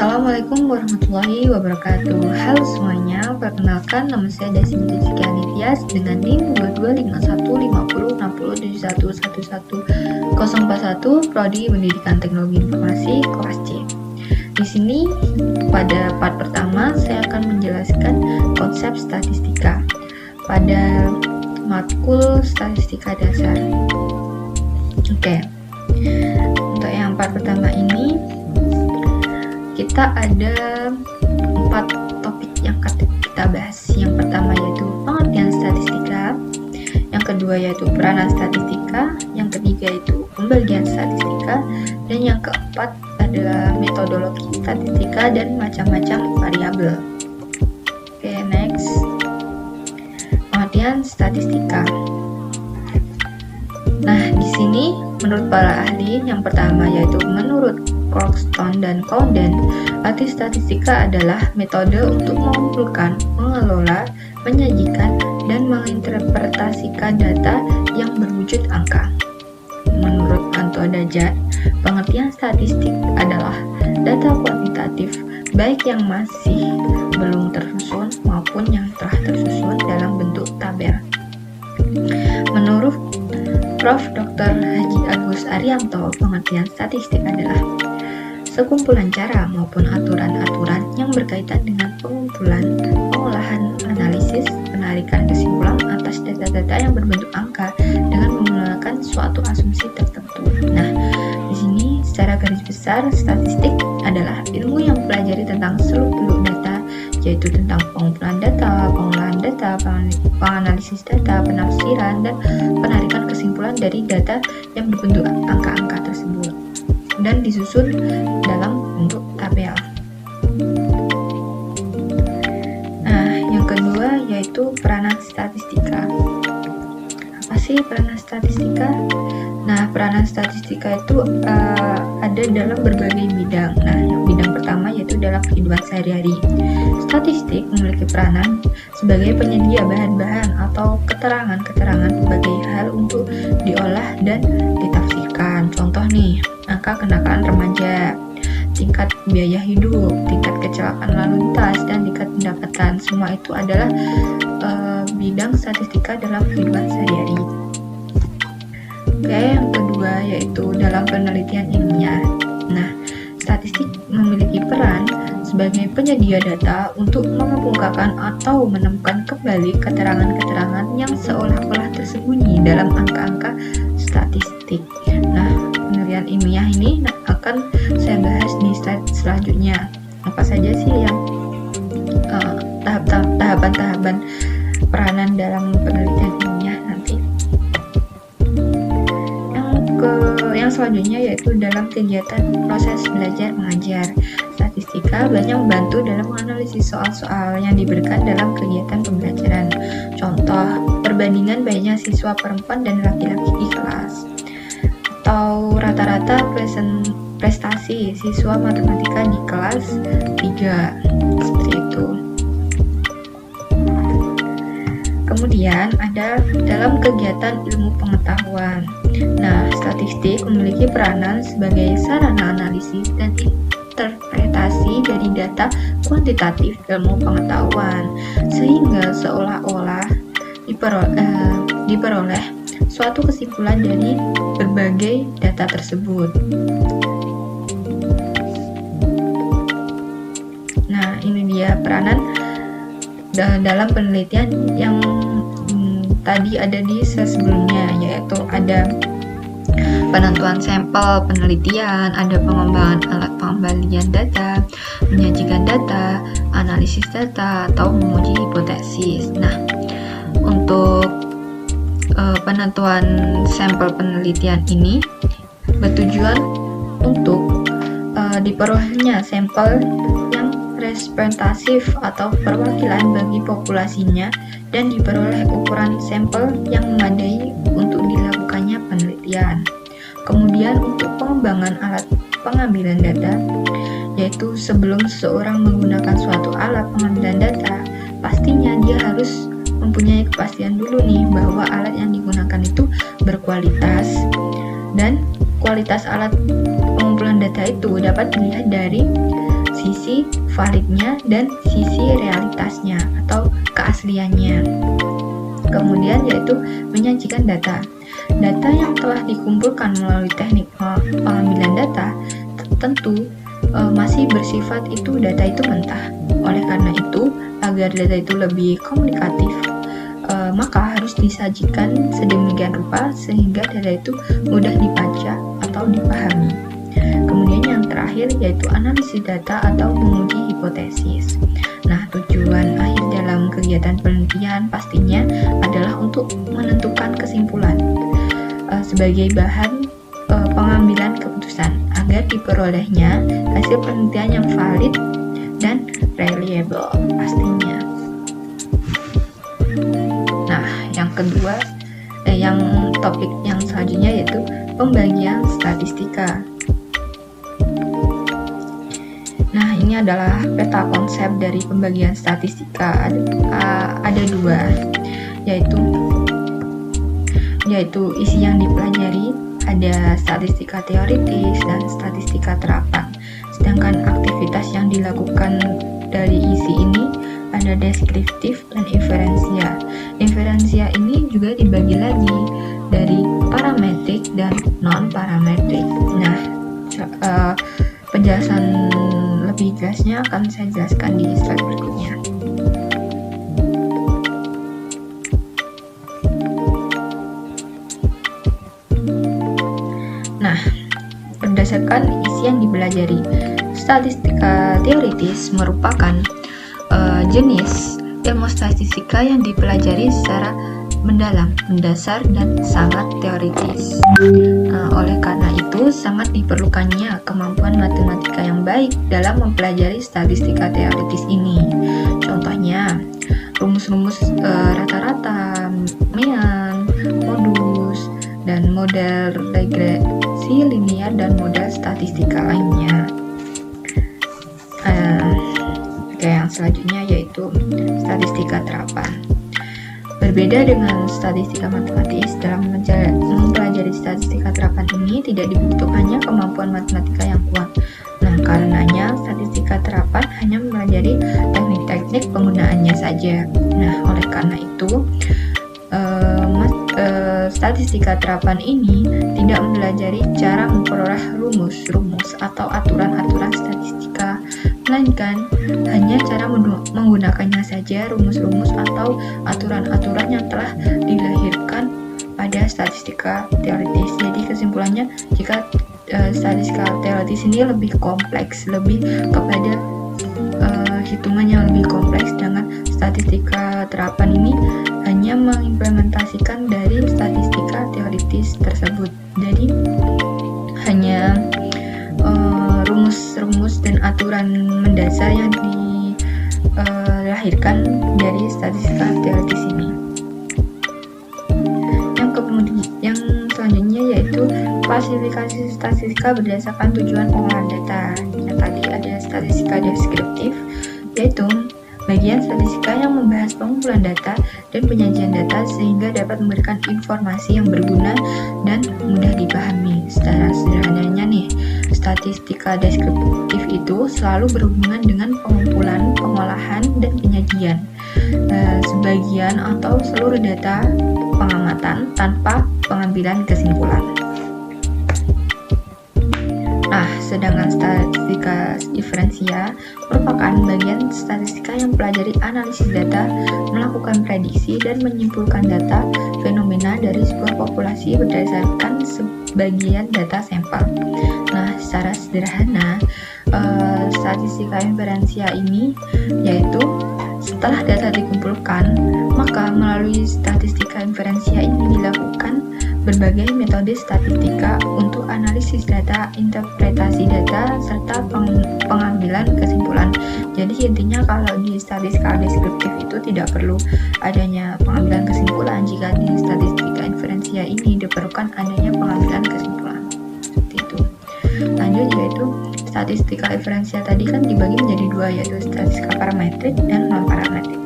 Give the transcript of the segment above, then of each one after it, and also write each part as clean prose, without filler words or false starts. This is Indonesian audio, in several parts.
Assalamualaikum warahmatullahi wabarakatuh. Halo semuanya, perkenalkan nama saya Desy Jessica Nityas dengan NIM 22515060711141 Prodi Pendidikan Teknologi Informasi kelas C. Di sini pada part pertama saya akan menjelaskan konsep statistika pada matkul statistika dasar. Oke. Untuk yang part pertama ini kita ada 4 topik yang kita bahas. Yang pertama yaitu pengertian statistika, yang kedua yaitu peranan statistika, yang ketiga yaitu pembagian statistika, dan yang keempat adalah metodologi statistika dan macam-macam variabel. Oke, next. Pengertian statistika. Nah, di sini menurut para ahli, yang pertama yaitu menurut Croxton dan Cowden, arti statistika adalah metode untuk mengumpulkan, mengelola, menyajikan, dan menginterpretasikan data yang berwujud angka. Menurut Anto Dajat, pengertian statistik adalah data kuantitatif, baik yang masih belum tersusun maupun yang telah tersusun dalam bentuk tabel. Menurut Prof. Dr. Haji Agus Arianto, pengertian statistik adalah sekumpulan cara maupun aturan-aturan yang berkaitan dengan pengumpulan, pengolahan, analisis, penarikan kesimpulan atas data-data yang berbentuk angka dengan menggunakan suatu asumsi tertentu. Nah, di sini secara garis besar statistik adalah ilmu yang mempelajari tentang seluk-beluk data, yaitu tentang pengumpulan data, pengolahan data, penganalisis data, penafsiran, dan penarikan kesimpulan dari data yang berbentuk angka-angka tersebut dan disusun dalam bentuk tabel. Nah, yang kedua yaitu peranan statistika. Apa sih peranan statistika? Nah, peranan statistika itu ada dalam berbagai bidang. Nah, yang bidang pertama yaitu dalam kehidupan sehari-hari. Statistik memiliki peranan sebagai penyedia bahan-bahan atau keterangan-keterangan berbagai hal untuk diolah dan ditafsirkan. Contoh nih, angka kenakalan remaja, tingkat biaya hidup, tingkat kecelakaan lalu lintas, dan tingkat pendapatan. Semua itu adalah bidang statistika dalam kehidupan sehari-hari. Oke, yang kedua yaitu dalam penelitian ilmiah. Nah, statistik memiliki peran sebagai penyedia data untuk mengemukakan atau menemukan kembali keterangan-keterangan yang seolah-olah tersembunyi dalam angka-angka statistik. Nah, penelitian ilmiah ini akan saya bahas di slide selanjutnya. Apa saja sih yang tahapan-tahapan peranan dalam penelitian ilmiah nanti. Yang selanjutnya yaitu dalam kegiatan proses belajar mengajar. Statistika banyak membantu dalam menganalisis soal-soal yang diberikan dalam kegiatan pembelajaran. Contoh, perbandingan banyaknya siswa perempuan dan laki-laki di kelas, atau rata-rata prestasi siswa matematika di kelas 3, seperti itu. Kemudian ada dalam kegiatan ilmu pengetahuan. Nah, statistik memiliki peranan sebagai sarana analisis dan interpretasi dari data kuantitatif ilmu pengetahuan, sehingga seolah-olah diperoleh suatu kesimpulan dari berbagai data tersebut. Nah, ini dia peranan dalam penelitian yang tadi ada di sebelumnya, yaitu ada penentuan sampel penelitian, ada pengembangan alat pengembalian data, menyajikan data, analisis data, atau menguji hipotesis. Nah, untuk penentuan sampel penelitian ini bertujuan untuk diperolehnya sampel yang representatif atau perwakilan bagi populasinya dan diperoleh ukuran sampel yang memadai untuk dilakukannya penelitian. Kemudian untuk pengembangan alat pengambilan data, yaitu sebelum seseorang menggunakan suatu alat pengambilan data, pastinya dia harus mempunyai kepastian dulu nih bahwa alat yang digunakan itu berkualitas, dan kualitas alat pengumpulan data itu dapat dilihat dari sisi validnya dan sisi realitasnya atau keasliannya. Kemudian yaitu menyajikan data. Data yang telah dikumpulkan melalui teknik pengambilan data tentu masih bersifat itu data itu mentah. Oleh karena itu, agar data itu lebih komunikatif, maka harus disajikan sedemikian rupa sehingga data itu mudah dibaca atau dipahami. Kemudian yang terakhir yaitu analisis data atau menguji hipotesis. Nah, tujuan akhir dalam kegiatan penelitian pastinya adalah untuk menentukan kesimpulan sebagai bahan pengambilan keputusan agar diperolehnya hasil penelitian yang valid dan reliable pastinya. Nah, yang kedua, yang topik yang selanjutnya yaitu pembagian statistika. Nah, ini adalah peta konsep dari pembagian statistika. Ada dua, yaitu isi yang dipelajari, ada statistika teoritis dan statistika terapan. Sedangkan aktivitas yang dilakukan dari isi ini ada deskriptif dan inferensia. Inferensia ini juga dibagi lagi dari parametrik dan non-parametrik. Nah, penjelasan lebih jelasnya akan saya jelaskan di slide berikutnya. Nah, berdasarkan isi yang dipelajari, statistika teoritis merupakan jenis ilmu statistika yang dipelajari secara mendalam, mendasar, dan sangat teoritis. Oleh karena itu, sangat diperlukannya kemampuan matematika yang baik dalam mempelajari statistika teoritis ini. Contohnya, rumus-rumus rata-rata, mean, modus, dan model regresi linear dan model statistika lainnya. Yang selanjutnya yaitu statistika terapan. Berbeda dengan statistika matematis, dalam mempelajari statistika terapan ini tidak dibutuhkannya kemampuan matematika yang kuat. Nah, karenanya statistika terapan hanya mempelajari teknik-teknik penggunaannya saja. Nah, oleh karena itu, statistika terapan ini tidak mempelajari cara memperoleh rumus-rumus atau aturan-aturan statistika, melainkan hanya cara menggunakannya saja, rumus-rumus atau aturan-aturan yang telah dilahirkan pada statistika teoritis. Jadi kesimpulannya, jika statistika teoritis ini lebih kompleks, lebih kepada hitungan yang lebih kompleks, dengan statistika terapan ini hanya mengimplementasikan dari statistika teoritis tersebut. Jadi hanya rumus-rumus dan aturan mendasar yang dilahirkan dari statistika teoritis ini. Yang selanjutnya yaitu klasifikasi statistika berdasarkan tujuan pengolahan data. Yang tadi ada statistika deskriptif, yaitu bagian statistika yang membahas pengumpulan data dan penyajian data sehingga dapat memberikan informasi yang berguna dan mudah dipahami. Secara sederhananya nih, statistika deskriptif itu selalu berhubungan dengan pengumpulan, pengolahan, dan penyajian sebagian atau seluruh data pengamatan tanpa pengambilan kesimpulan. Nah, sedangkan statistika inferensia merupakan bagian statistika yang mempelajari analisis data, melakukan prediksi, dan menyimpulkan data fenomena dari sebuah populasi berdasarkan sebagian data sampel. Nah, secara sederhana, statistika inferensia ini yaitu setelah data dikumpulkan, maka melalui statistika inferensia ini dilakukan berbagai metode statistika untuk analisis data, interpretasi data, serta pengambilan kesimpulan. Jadi intinya kalau di statistika deskriptif itu tidak perlu adanya pengambilan kesimpulan, jika di statistika inferensia ini diperlukan adanya pengambilan kesimpulan. Seperti itu. Lanjut yaitu statistika inferensia tadi kan dibagi menjadi dua, yaitu statistika parametrik dan non-parametrik.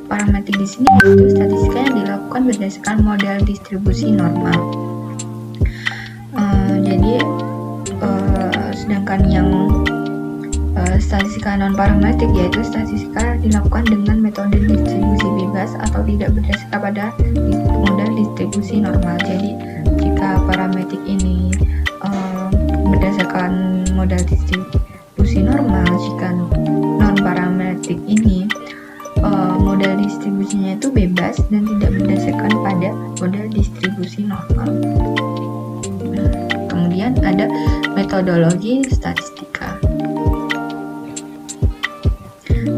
Parametrik di sini yaitu statistika yang dilakukan berdasarkan model distribusi normal. Sedangkan yang statistika non-parametrik yaitu statistika dilakukan dengan metode distribusi bebas atau tidak berdasarkan pada model distribusi normal. Jadi jika parametrik ini berdasarkan model distribusi normal, jika non-parametrik ini model distribusinya itu bebas dan tidak berdasarkan pada model distribusi normal. Kemudian ada metodologi statistika.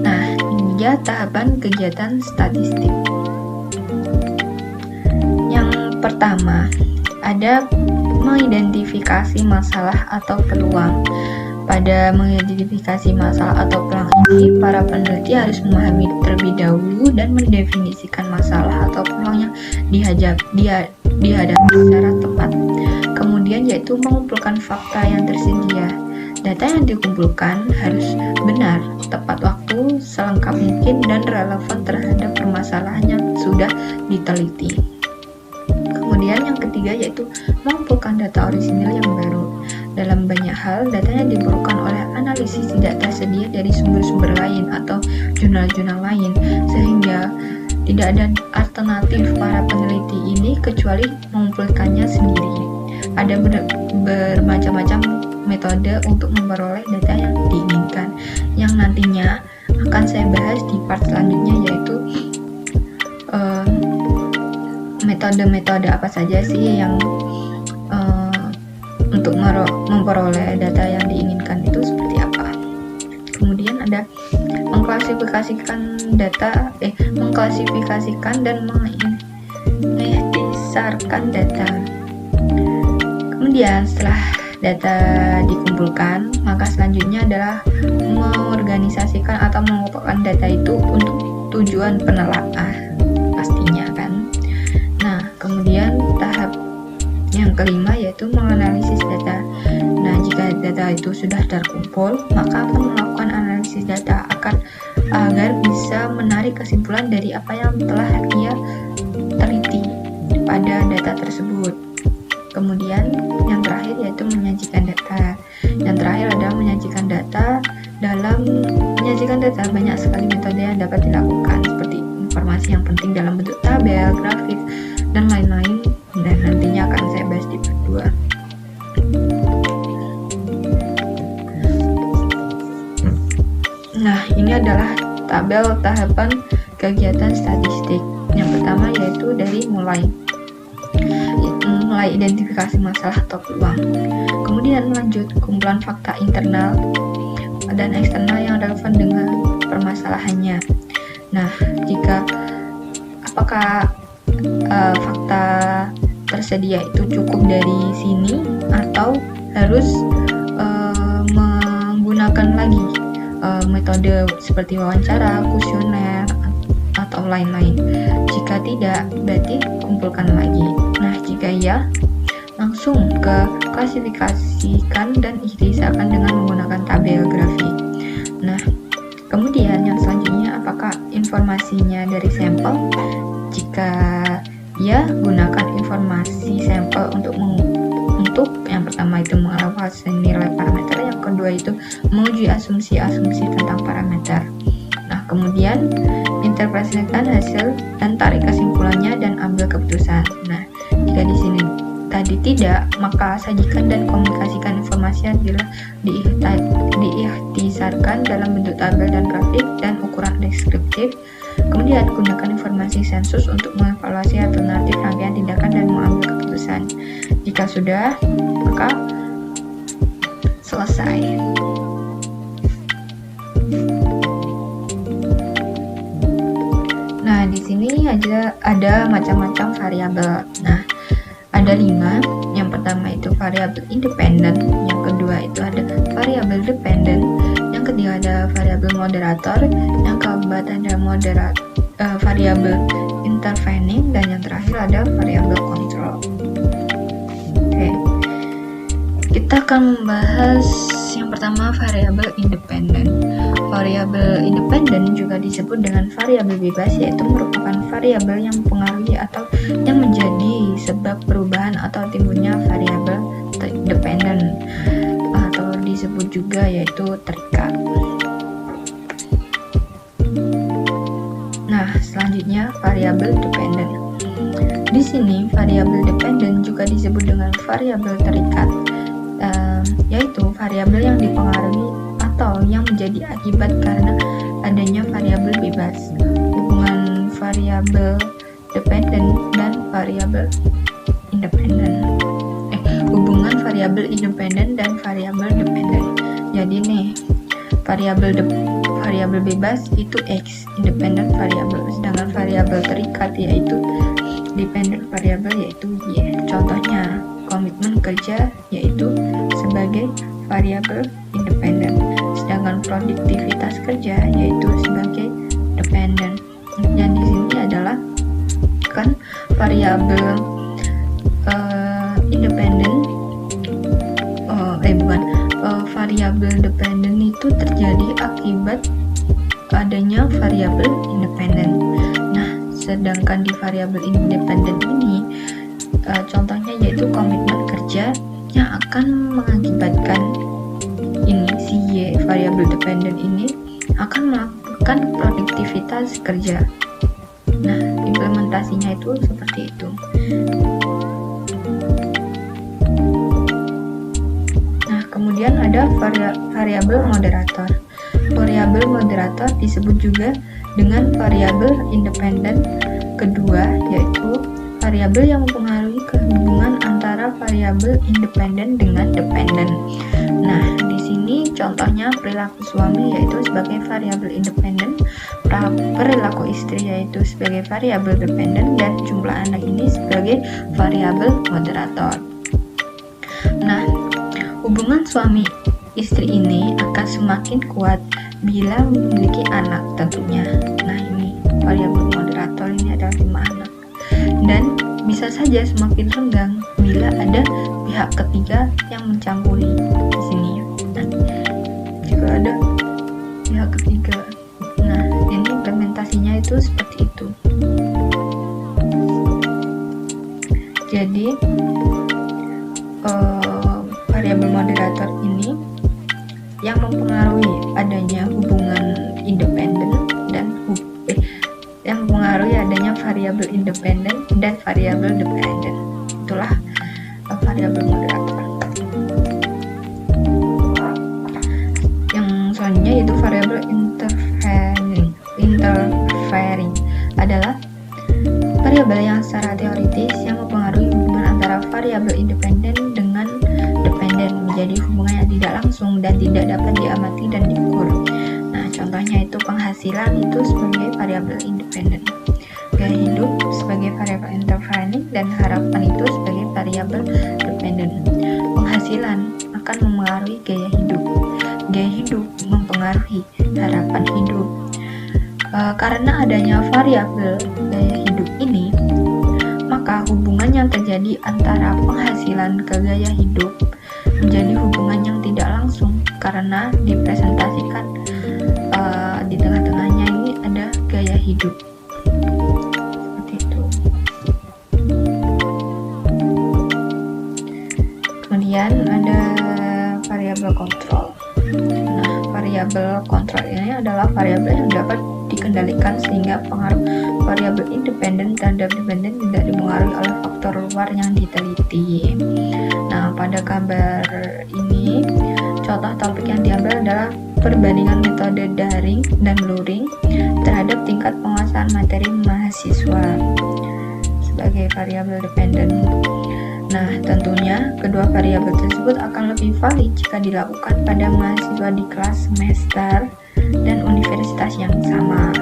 Nah, ini dia tahapan kegiatan statistik. Yang pertama, ada mengidentifikasi masalah atau peluang. Pada mengidentifikasi masalah atau peluang ini, para peneliti harus memahami terlebih dahulu dan mendefinisikan masalah atau peluang yang dihadapi secara tepat. Kemudian yaitu mengumpulkan fakta yang tersedia. Data yang dikumpulkan harus benar, tepat waktu, selengkap mungkin, dan relevan terhadap permasalahan yang sudah diteliti. Kemudian yang ketiga yaitu mengumpulkan data orisinil yang baru. Dalam banyak hal, data yang diperlukan oleh analisis tidak tersedia dari sumber-sumber lain atau jurnal-jurnal lain, sehingga tidak ada alternatif para peneliti ini kecuali mengumpulkannya sendiri. Ada bermacam-macam metode untuk memperoleh data yang diinginkan, yang nantinya akan saya bahas di part selanjutnya, yaitu metode-metode apa saja sih yang untuk memperoleh data yang diinginkan itu seperti apa. Kemudian ada mengklasifikasikan dan mengikhtisarkan data. Kemudian setelah data dikumpulkan, maka selanjutnya adalah mengorganisasikan atau mengumpulkan data itu untuk tujuan penelaahan pastinya kan. Nah, kemudian tahap yang kelima yaitu menganalisis data. Nah, jika data itu sudah terkumpul, maka akan melakukan analisis data agar bisa menarik kesimpulan dari apa yang telah ia teliti pada data tersebut. Kemudian yang terakhir yaitu menyajikan data. Yang terakhir adalah menyajikan data. Dalam menyajikan data banyak sekali metode yang dapat dilakukan, seperti informasi yang penting dalam bentuk tabel, grafik, dan lain-lain, dan nantinya akan saya bahas di part 2. Nah, ini adalah tabel tahapan kegiatan statistik. Yang pertama yaitu dari mulai identifikasi masalah atau peluang. Kemudian lanjut kumpulan fakta internal dan eksternal yang relevan dengan permasalahannya. Nah, apakah fakta tersedia itu cukup dari sini atau harus menggunakan lagi metode seperti wawancara, kuesioner, atau lain-lain. Jika tidak, berarti kumpulkan lagi. Nah, jika ya, langsung ke klasifikasikan dan ikhtisarkan dengan menggunakan tabel grafik. Nah, kemudian yang selanjutnya, apakah informasinya dari sampel? Jika ya, gunakan informasi sampel untuk yang pertama itu mengevaluasi nilai parameter, yang kedua itu menguji asumsi-asumsi tentang parameter. Nah, kemudian interpretasikan hasil dan tarik kesimpulannya dan ambil keputusan. Nah, jika di sini tadi tidak, maka sajikan dan komunikasikan informasi yang diikhtisarkan dalam bentuk tabel dan grafik dan ukuran deskriptif. Kemudian gunakan informasi sensus untuk mengevaluasi alternatif rangkaian tindakan dan mengambil keputusan. Jika sudah, maka selesai. Nah, di sini ada macam-macam variabel. Nah, ada 5. Yang pertama itu variabel independen, yang kedua itu ada variabel dependen, yang ketiga ada variabel moderator, yang keempat ada variabel intervening, dan yang terakhir ada variabel kontrol. Oke. Kita akan membahas yang pertama variabel independen. Variabel independen juga disebut dengan variabel bebas, yaitu merupakan variabel yang mempengaruhi atau yang menjadi sebab perubahan atau timbulnya variabel dependen, atau disebut juga yaitu terikat. selanjutnya variabel dependen. Di sini variabel dependen juga disebut dengan variabel terikat, yaitu variabel yang dipengaruhi atau yang menjadi akibat karena adanya variabel bebas. Hubungan variabel dependen dan variabel independen. Hubungan variabel independen dan variabel dependen. Jadi nih, variabel bebas itu X, independent variable, sedangkan variabel terikat yaitu dependent variable yaitu Y. Contohnya, komitmen kerja yaitu sebagai variabel independen, sedangkan produktivitas kerja yaitu sebagai dependent. Yang di sini adalah kan variabel independen, variabel dependen itu terjadi akibat adanya variabel independen. Nah, sedangkan di variabel independen ini contohnya yaitu komitmen kerja yang akan mengakibatkan ini si Y, variabel dependen ini akan melakukan produktivitas kerja. Nah, implementasinya itu seperti itu. Nah, kemudian ada variabel moderator. Variabel moderator disebut juga dengan variabel independen kedua, yaitu variabel yang mempengaruhi kehubungan antara variabel independen dengan dependen. Nah, di sini contohnya perilaku suami yaitu sebagai variabel independen, perilaku istri yaitu sebagai variabel dependen, dan jumlah anak ini sebagai variabel moderator. Nah, hubungan suami istri ini akan semakin kuat bila memiliki anak tentunya. Nah, ini variabel moderator ini adalah 5 anak. Dan bisa saja semakin renggang bila ada pihak ketiga yang mencampuri di sini. Nah, jika ada pihak ketiga. Nah, ini implementasinya itu seperti itu. Jadi variabel moderator ini yang mempengaruhi adanya hubungan independen dan yang mempengaruhi adanya variabel independen dan variabel dependen. Itulah variabel moderator. Yang selanjutnya yaitu variabel interfering adalah variabel yang secara teoritis yang mempengaruhi hubungan antara variabel independen dengan dependen menjadi hubungan yang tidak langsung dan tidak dapat diamati dan diukur. Nah, contohnya itu penghasilan itu sebagai variabel independen, gaya hidup sebagai variabel interfering, dan harapan itu sebagai variabel dependen. Penghasilan akan mempengaruhi gaya hidup mempengaruhi harapan hidup. Karena adanya variabel gaya hidup ini, maka hubungan yang terjadi antara penghasilan ke gaya hidup menjadi hubungan yang tidak langsung karena dipresentasikan di tengah-tengahnya ini ada gaya hidup. Seperti itu. Kemudian ada variabel kontrol. Nah, variabel kontrol ini adalah variabel yang dapat dikendalikan sehingga pengaruh variabel independen terhadap dependen tidak dipengaruhi oleh faktor luar yang diteliti. Nah, pada kabar ini contoh topik yang diambil adalah perbandingan metode daring dan luring terhadap tingkat penguasaan materi mahasiswa sebagai variabel dependen. Nah, tentunya kedua variabel tersebut akan lebih valid jika dilakukan pada mahasiswa di kelas semester dan universitas yang sama.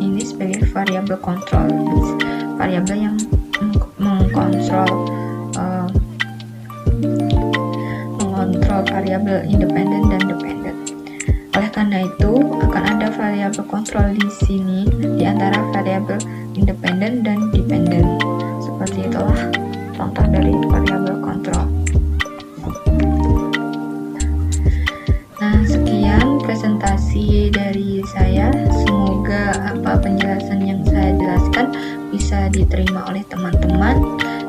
Ini sebagai variabel kontrol, variabel yang mengontrol variabel independen dan dependen. Oleh karena itu, akan ada variabel kontrol di sini di antara variabel independen dan dependen. Seperti itulah contoh dari variabel kontrol. Nah, sekian presentasi dari saya. Semoga apa penjelasan yang saya jelaskan bisa diterima oleh teman-teman,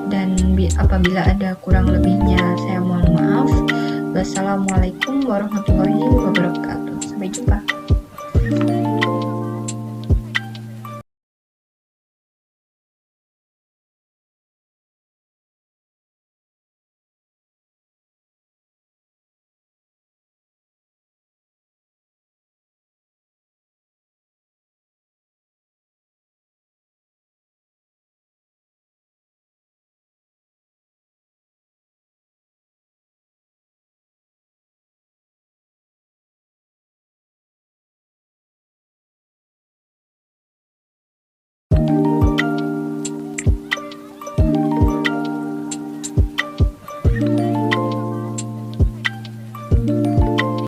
dan apabila ada kurang lebihnya saya mohon maaf. Wassalamualaikum warahmatullahi wabarakatuh. Sampai jumpa.